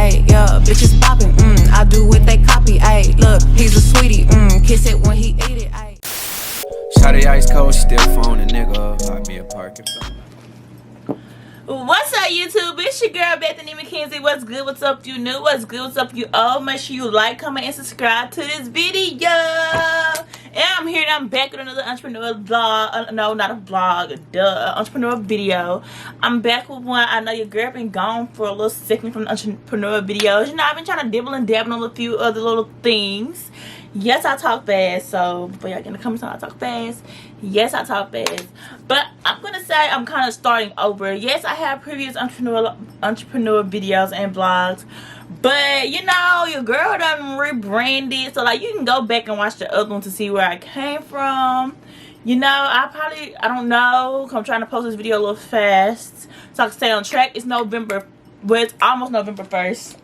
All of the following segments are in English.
ayy, yeah, bitches poppin', I do what they copy, ayy, look, he's a sweetie, kiss it when he eat it, ayy. Shawty ice cold, still phone a nigga up, hot me a park if What's up, YouTube? It's your girl Bethany McKenzie. What's good? What's up, you new? What's good? What's up, you old? Make sure you like, comment, and subscribe to this video. And I'm here and I'm back with another entrepreneur vlog. No, not a vlog, entrepreneur video. I'm back with one. I know your girl been gone for a little second from the entrepreneur videos. You know, I've been trying to dibble and dabble on a few other little things. Yes, I talk fast, so before y'all get in the comments I talk fast. Yes, I talk fast. But I'm gonna say I'm kind of starting over. Yes, I have previous entrepreneur videos and vlogs, but you know, your girl done rebranded, so like you can go back and watch the other one to see where I came from. You know, I don't know, I'm trying to post this video a little fast so I can stay on track. It's November, well, it's almost November 1st.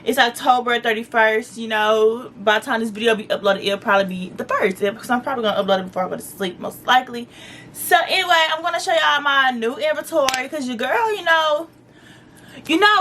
It's October 31st, you know. By the time this video be uploaded, it'll probably be the 1st. Because I'm probably going to upload it before I go to sleep, most likely. So, anyway, I'm going to show y'all my new inventory. Because your girl, you know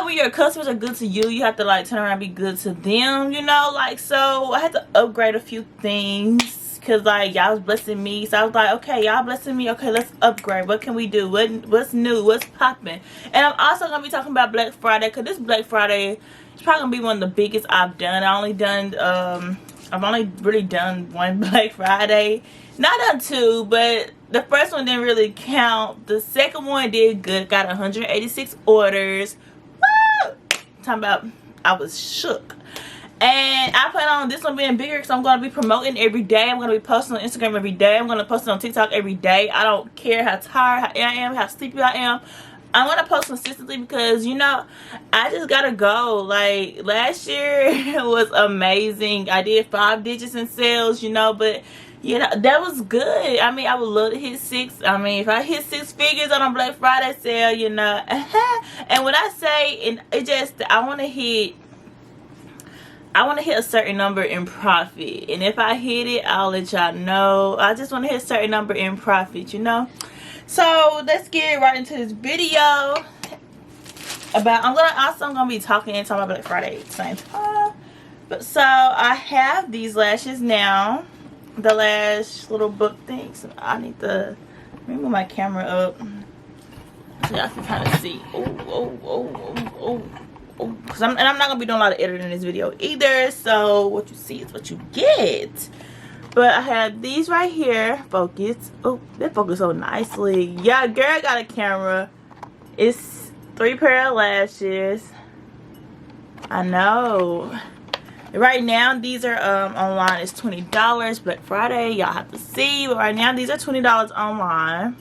when your customers are good to you, you have to, like, turn around and be good to them, you know. Like, so, I had to upgrade a few things. Because, like, y'all was blessing me. So, I was like, okay, y'all blessing me. Okay, let's upgrade. What can we do? What's new? What's popping? And I'm also going to be talking about Black Friday. Because this Black Friday... it's probably gonna be one of the biggest I've done. I've only really done one Black Friday. Not done two, but the first one didn't really count. The second one did good. Got 186 orders. Woo! Talking about, I was shook. And I plan on this one being bigger because I'm going to be promoting every day. I'm going to be posting on Instagram every day. I'm going to post it on TikTok every day. I don't care how tired I am, how sleepy I am. I'm going to post consistently because, you know, I just got to go. Like, last year was amazing. I did 5 digits in sales, you know, but, you know, that was good. I mean, I would love to hit 6. I mean, if I hit 6 figures on a Black Friday sale, you know. And when I say, and it just, I want to hit a certain number in profit. And if I hit it, I'll let y'all know. I just want to hit a certain number in profit, you know. So let's get right into this video. I'm gonna be talking and talking about Black Friday at the same time. But so I have these lashes now, the lash little book things. I need to move my camera up so y'all can kind of see. Because I'm not gonna be doing a lot of editing in this video either. So what you see is what you get. But I have these right here. Focus. Oh, they focus so nicely. Yeah, girl got a camera. It's 3 pair of lashes. I know. Right now, these are online. It's $20. Black Friday, y'all have to see. But right now, these are $20 online.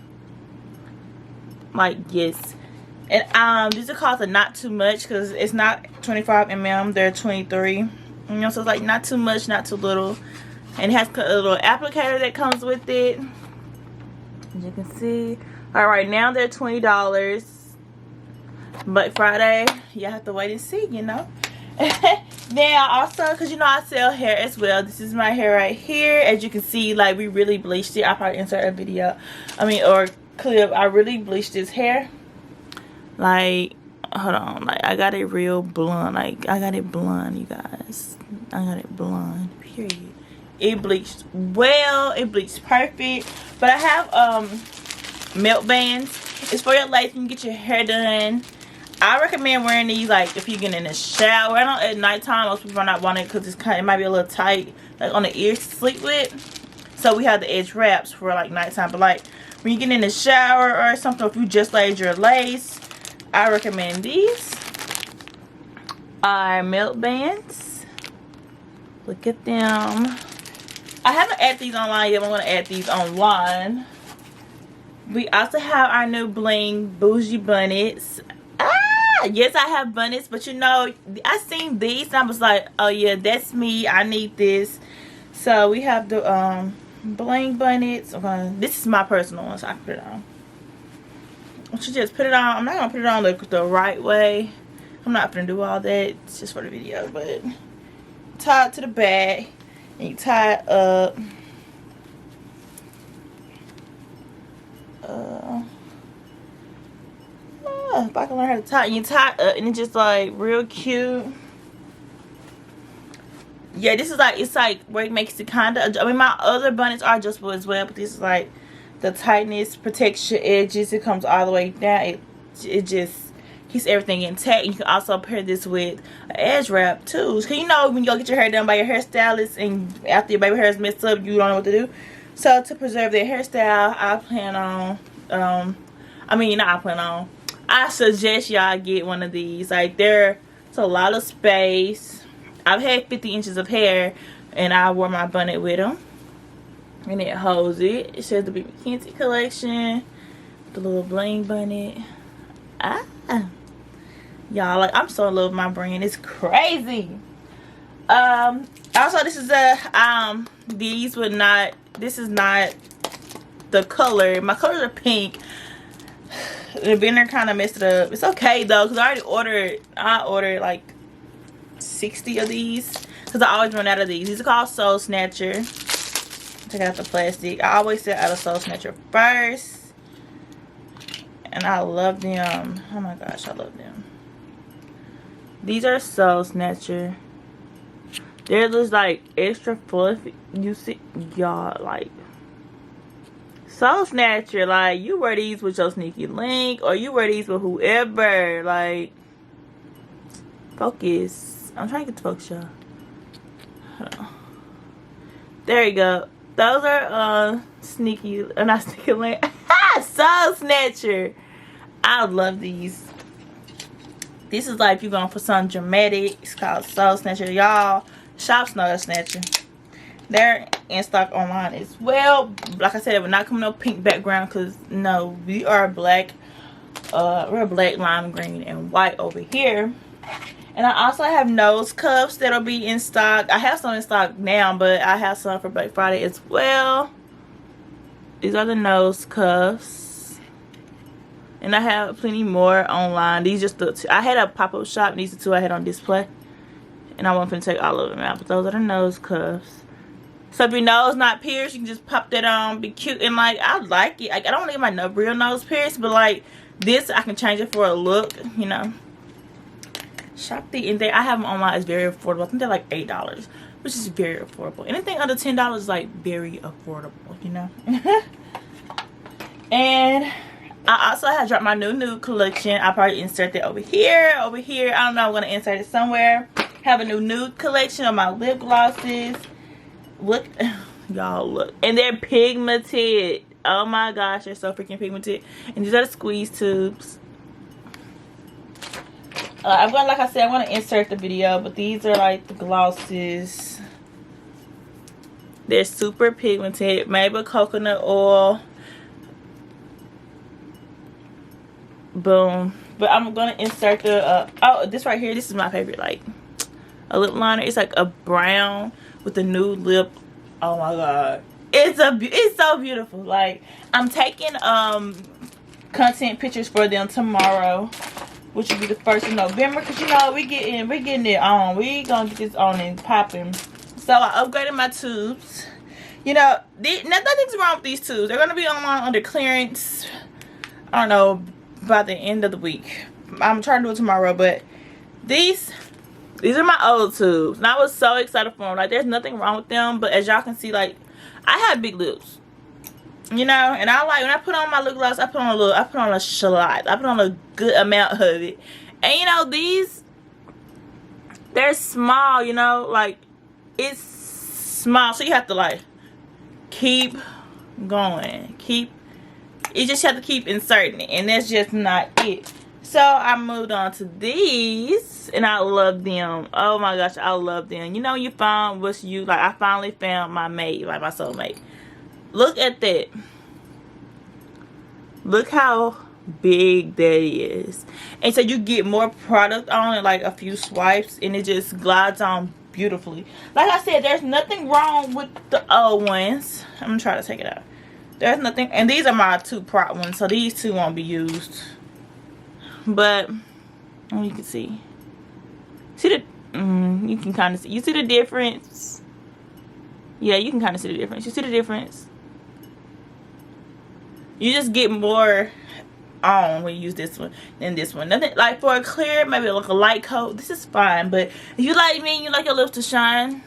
Like, yes. And these are costing not too much because it's not 25 mm. They're 23. You know, so it's like not too much, not too little. And it has a little applicator that comes with it. As you can see. Right now they're $20. But Friday, you have to wait and see, you know. Then I also, because you know I sell hair as well. This is my hair right here. As you can see, like we really bleached it. I'll probably insert a video. or clip. I really bleached this hair. Like, hold on. Like, I got it real blonde. Like, I got it blonde, you guys. I got it blonde. Period. It bleached well, it bleached perfect. But I have melt bands. It's for your legs when you get your hair done. I recommend wearing these like if you get in the shower. I don't at nighttime. Most people are not wanting it because it might be a little tight, like on the ears to sleep with. So we have the edge wraps for like nighttime. But like when you get in the shower or something, if you just laid your lace, I recommend these. Our melt bands. Look at them. I haven't added these online yet, but I'm going to add these online. We also have our new bling bougie bonnets. Yes, I have bonnets, but you know, I seen these and I was like, oh yeah, that's me. I need this. So we have the bling bonnets. This is my personal one, so I can put it on. I should just put it on. I'm not going to put it on the right way. I'm not going to do all that. It's just for the video, but tie it to the back. And you tie it up. if I can learn how to tie. And you tie up and it's just like real cute. Yeah, this is like, it's like where it makes it kind of, I mean, my other bonnets are adjustable as well, but this is like the tightness, protects your edges. It comes all the way down. It just keeps everything intact. You can also pair this with an edge wrap too. Cause you know when you go get your hair done by your hairstylist and after your baby hair is messed up, you don't know what to do. So to preserve their hairstyle, I plan on, I suggest y'all get one of these. Like there's a lot of space. I've had 50 inches of hair and I wore my bonnet with them. And it holds it. It says the Big McKenzie collection. The little bling bonnet. Y'all, like, I'm so in love with my brand. It's crazy. Also, this is this is not the color. My colors are pink. The vendor kind of messed it up. It's okay though, because I ordered like 60 of these because I always run out of these. These are called Soul Snatcher. Take out the plastic. I always set out a Soul Snatcher first, and I love them. Oh my gosh, I love them. These are Soul Snatcher. They're just like extra fluffy. You see, y'all, like Soul Snatcher. Like you wear these with your sneaky link, or you wear these with whoever. Like, focus. I'm trying to get the focus, y'all. There you go. Those are sneaky, not sneaky link. Soul Snatcher. I love these. This is like if you're going for something dramatic. It's called Soul Snatcher. Y'all shop Soul Snatcher. They're in stock online as well. Like I said, it will not come no pink background because no, we are black. We're black, lime green, and white over here. And I also have nose cuffs that'll be in stock. I have some in stock now, but I have some for Black Friday as well. These are the nose cuffs. And I have plenty more online. These just the two. I had a pop-up shop, and these are two I had on display. And I wasn't going to take all of them out, but those are the nose cuffs. So if your nose not pierced, you can just pop that on, be cute. And like, I like it. Like, I don't want to get my real nose pierced, but like this, I can change it for a look, you know. Shop the and I have them online. It's very affordable. I think they're like $8, which is very affordable. Anything under $10 is like very affordable, you know. And I also have dropped my new nude collection. I'll probably insert that over here. I don't know. I'm gonna insert it somewhere. Have a new nude collection of my lip glosses. Look, y'all, look, and they're pigmented. Oh my gosh, they're so freaking pigmented. And these are the squeeze tubes. Like I said, I'm going to insert the video, but these are like the glosses. They're super pigmented, made with coconut oil. Boom. But I'm going to insert the, oh, this right here, this is my favorite, like, a lip liner. It's like a brown with a nude lip. Oh my God. It's so beautiful. Like, I'm taking, content pictures for them tomorrow, which will be the 1st of November, because you know we're getting it on. We gonna get this on and popping. So I upgraded my tubes. You know, nothing's wrong with these tubes. They're gonna be online under clearance, I don't know, by the end of the week. I'm trying to do it tomorrow, but these are my old tubes, and I was so excited for them. Like, there's nothing wrong with them, but as y'all can see, like, I have big lips. You know, and I like when I put on my lip gloss, I put on a lot. I put on a good amount of it. And you know, they're small, you know, like it's small, so you have to like keep going. You just have to keep inserting it, and that's just not it. So I moved on to these, and I love them. Oh my gosh, I love them. You know, you found what's you like. I finally found my mate, like my soulmate. Look at that. Look how big that is. And so you get more product on it, like a few swipes, and it just glides on beautifully. Like I said, there's nothing wrong with the old ones. I'm gonna try to take it out. There's nothing, and these are my two prop ones, so these two won't be used. But you can see the you can kind of see. You see the difference? Yeah, you can kind of see the difference. You see the difference? You just get more on when you use this one than this one. Nothing like for a clear, maybe like a light coat, this is fine. But if you like me, you like your lips to shine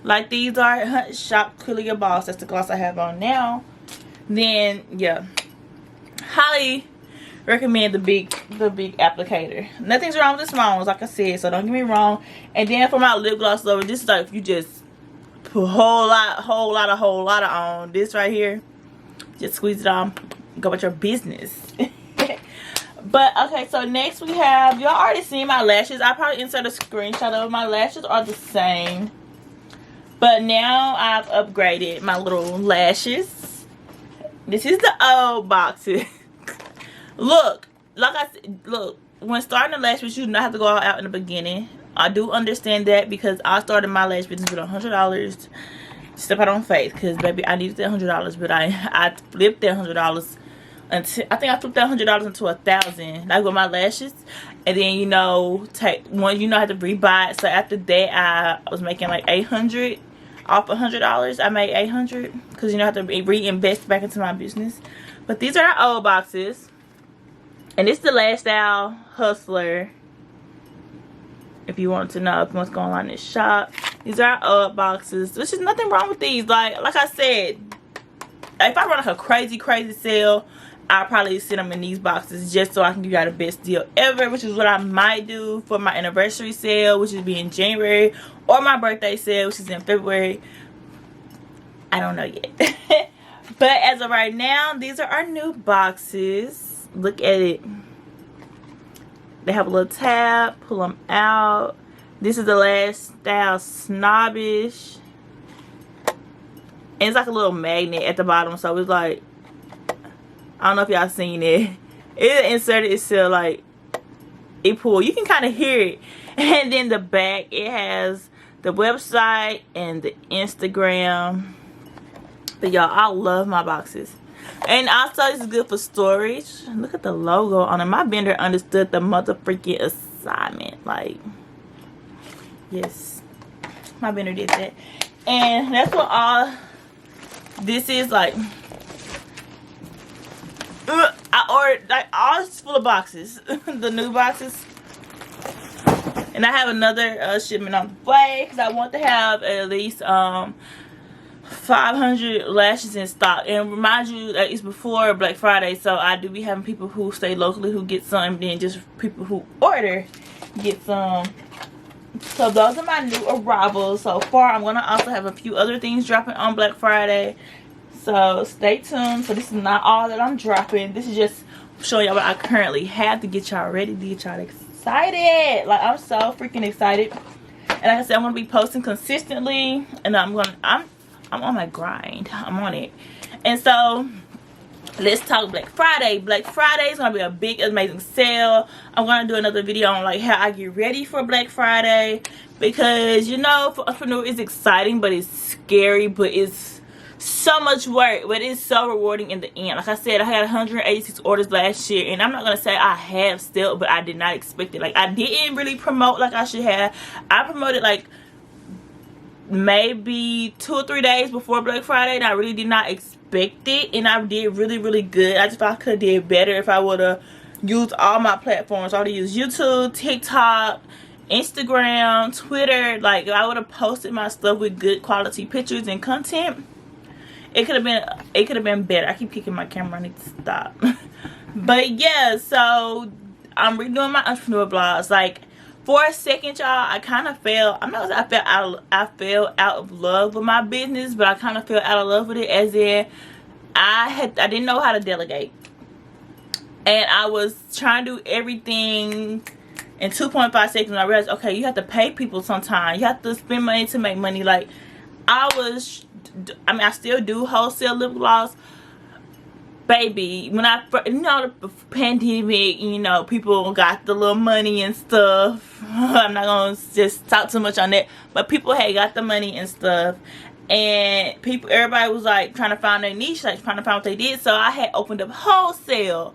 like these are, shop Clearly Your Boss, that's the gloss I have on now, then yeah, highly recommend the big applicator. Nothing's wrong with the small ones, like I said, so don't get me wrong. And then for my lip gloss lover, this is like if you just put a whole lot of on this right here, just squeeze it on, go about your business. But okay, so next we have, y'all already seen my lashes. I probably insert a screenshot of my lashes are the same, but now I've upgraded my little lashes. This is the old boxes. Look, like I said, look, when starting a lash business, you do not have to go all out in the beginning. I do understand that because I started my lash business with $100. Step out on faith, because baby, I needed that $100, but I flipped that $100 until I think I flipped that $100 into $1,000, like with my lashes. And then, you know, take one, you know, I had to rebuy it. So after that, I was making like $800 off $100. I made $800 because, you know, I have to reinvest back into my business. But these are our old boxes, and this is the Lash Style Hustler. If you want to know what's going on in this shop, these are our old boxes. There's just nothing wrong with these. Like I said, if I run like a crazy sale, I'll probably sit them in these boxes just so I can give y'all the best deal ever, which is what I might do for my anniversary sale, which is be in January, or my birthday sale, which is in February. I don't know yet. But as of right now, these are our new boxes. Look at it. They have a little tab, pull them out. This is the Lash Style Snobbish. And it's like a little magnet at the bottom, so it's like, I don't know if y'all seen it. It inserted itself, like, it pulled. You can kind of hear it. And then the back, it has the website and the Instagram. But y'all, I love my boxes. And also, this is good for storage. Look at the logo on it. My vendor understood the motherfucking assignment. Like, yes, my vendor did that. And that's what all this is like. I ordered like all this full of boxes. The new boxes. And I have another shipment on the way because I want to have at least 500 lashes in stock. And remind you that it's before Black Friday, so I do be having people who stay locally who get some, and then just people who order get some. So those are my new arrivals so far. I'm gonna also have a few other things dropping on Black Friday, so stay tuned. So this is not all that I'm dropping. This is just showing y'all what I currently have to get y'all ready, to get y'all excited. Like, I'm so freaking excited. And like I said, I'm gonna be posting consistently, and I'm on my grind. I'm on it. And so let's talk Black Friday. Black Friday is gonna be a big amazing sale. I'm gonna do another video on like how I get ready for Black Friday, because, you know, for entrepreneur, it's exciting, but it's scary, but it's so much work, but it's so rewarding in the end. Like I said, I had 186 orders last year, and I'm not gonna say I have still, but I did not expect it. Like, I didn't really promote like I should have. I promoted like maybe 2 or 3 days before Black Friday, and I really did not expect it, and I did really good. I just thought I could have did better if I would have used all my platforms. I would have used YouTube, TikTok, Instagram, Twitter. Like, if I would have posted my stuff with good quality pictures and content, it could have been better. I keep kicking my camera, I need to stop. But yeah, so I'm redoing my entrepreneur vlogs. Like, for a second, y'all, I kind of felt, I'm not gonna say I fell out of love with my business, but I kind of fell out of love with it, as in I didn't know how to delegate, and I was trying to do everything in 2.5 seconds. And I realized, okay, you have to pay people sometimes. You have to spend money to make money. Like, I still do wholesale lip gloss. Baby, when you know, the pandemic, you know, people got the little money and stuff. I'm not gonna just talk too much on that, but people had got the money and stuff, and everybody was like trying to find their niche, like trying to find what they did. So I had opened up wholesale.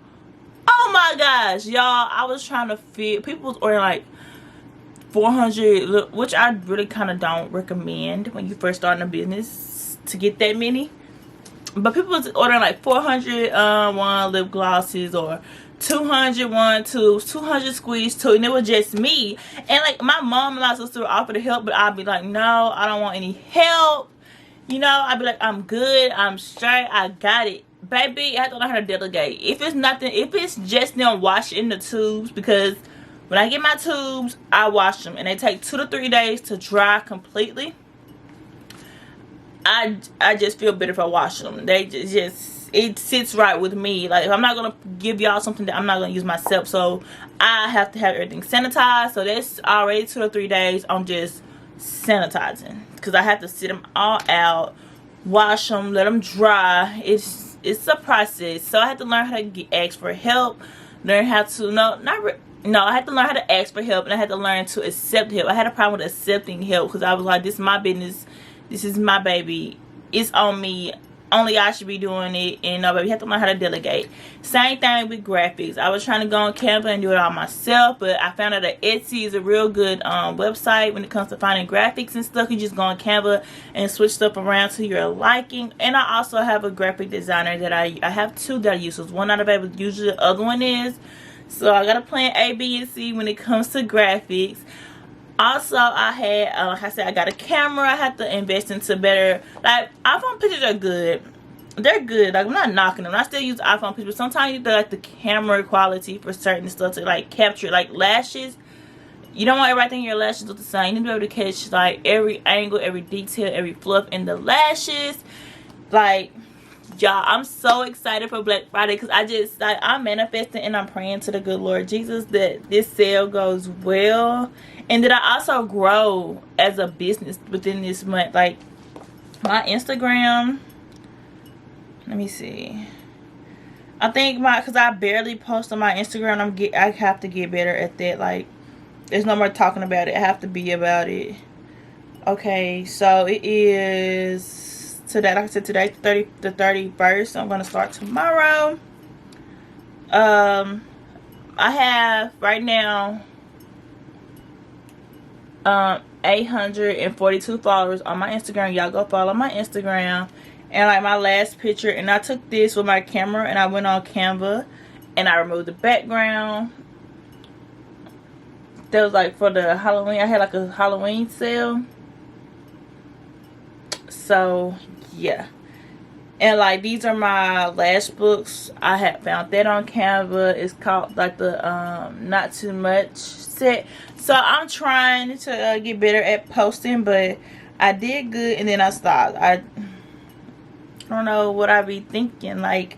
Oh my gosh, y'all, I was trying to fit. People was ordering like 400, which I really kind of don't recommend when you first starting a business to get that many. But people was ordering like 400 one lip glosses or 200 one tubes, 200 squeeze two, and it was just me. And like my mom and my sister would offer to help, but I'd be like, no, I don't want any help. You know, I'd be like, I'm good, I'm straight, I got it. Baby, I have to learn how to delegate. If it's nothing, if it's just them washing the tubes, because when I get my tubes, I wash them and they take 2 to 3 days to dry completely. I just feel better if I wash them. They just it sits right with me. Like, if I'm not gonna give y'all something that I'm not gonna use myself, so I have to have everything sanitized. So that's already 2 to 3 days on just sanitizing, because I have to sit them all out, wash them, let them dry. It's a process. So I had to learn how to ask for help, learn how to I had to learn how to ask for help, and I had to learn to accept help. I had a problem with accepting help, because I was like, this is my business, this is my baby, it's on me, only I should be doing it. And no, baby, you have to learn how to delegate. Same thing with graphics. I was trying to go on Canva and do it all myself, but I found out that Etsy is a real good website when it comes to finding graphics and stuff. You just go on Canva and switch stuff around to your liking. And I also have a graphic designer that I have 2 that I use. So one not available, usually the other one is. So I got a plan A, B, and C when it comes to graphics. Also, I had, like I said, I got a camera. I had to invest into better, like, iPhone pictures are good. They're good. Like, I'm not knocking them. I still use iPhone pictures. Sometimes you do, like, the camera quality for certain stuff to, like, capture, like, lashes. You don't want everything in your lashes look the same. You need to be able to catch, like, every angle, every detail, every fluff in the lashes. Like, y'all, I'm so excited for Black Friday, because I'm manifesting and I'm praying to the good Lord Jesus that this sale goes well, and that I also grow as a business within this month. Like, my Instagram, let me see, I think because I barely post on my Instagram, I have to get better at that. Like, there's no more talking about it, I have to be about it. Okay, so it is today, like I said, today the 31st. So I'm gonna start tomorrow. I have right now 842 followers on my Instagram. Y'all go follow my Instagram. And like my last picture, and I took this with my camera and I went on Canva and I removed the background. That was like for the Halloween. I had like a Halloween sale. So yeah. And like these are my lash books. I had found that on Canva. It's called like the Not Too Much set. So I'm trying to get better at posting, but I did good and then I stopped. I don't know what I be thinking. Like,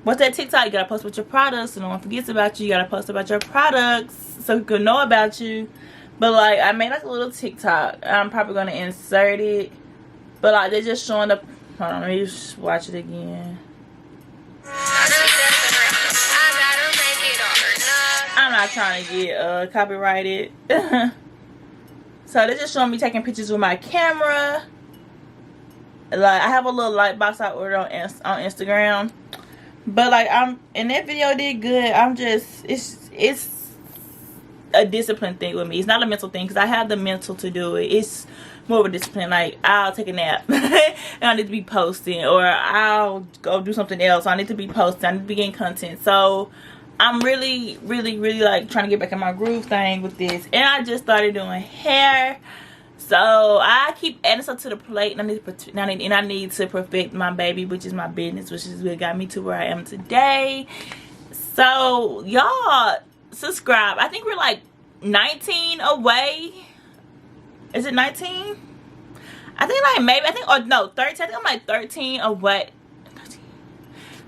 what's that TikTok? You gotta post with your products, and no one forgets about you. You gotta post about your products so people know about you. But like, I made like a little TikTok. I'm probably gonna insert it. But like, they're just showing up. Hold on, let me just watch it again. I'm not trying to get copyrighted. So they're just showing me taking pictures with my camera. Like, I have a little light box I ordered on Instagram. But like, and that video did good. I'm just, it's a discipline thing with me. It's not a mental thing, because I have the mental to do it. It's more of a discipline. Like, I'll take a nap and I need to be posting, or I'll go do something else. I need to be posting. I need to be getting content. So I'm really like trying to get back in my groove thing with this. And I just started doing hair. So I keep adding stuff to the plate, and I need to perfect my baby, which is my business, which is what got me to where I am today. So y'all subscribe. I think we're like 19 away. Is it 19? I think like maybe, or no, 13. I think I'm like 13 away.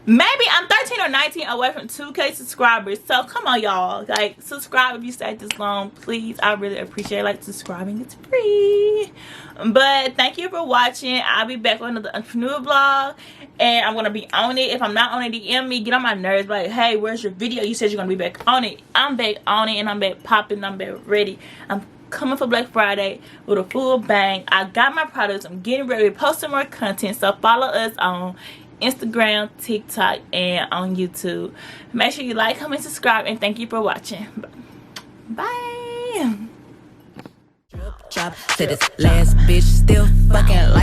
Maybe I'm 13 or 19 away from 2K subscribers. So come on, y'all, like, subscribe if you stayed this long, please. I really appreciate it. Like, subscribing, it's free. But thank you for watching. I'll be back with another entrepreneur vlog, and I'm gonna be on it. If I'm not on it, DM me, get on my nerves, like, hey, where's your video? You said you're gonna be back on it. I'm back on it, and I'm back popping. I'm back ready. I'm coming for Black Friday with a full bang. I got my products. I'm getting ready to post some more content. So follow us on Instagram, TikTok, and on YouTube. Make sure you like, comment, subscribe, and thank you for watching. Bye. Drop to this last bitch still fucking like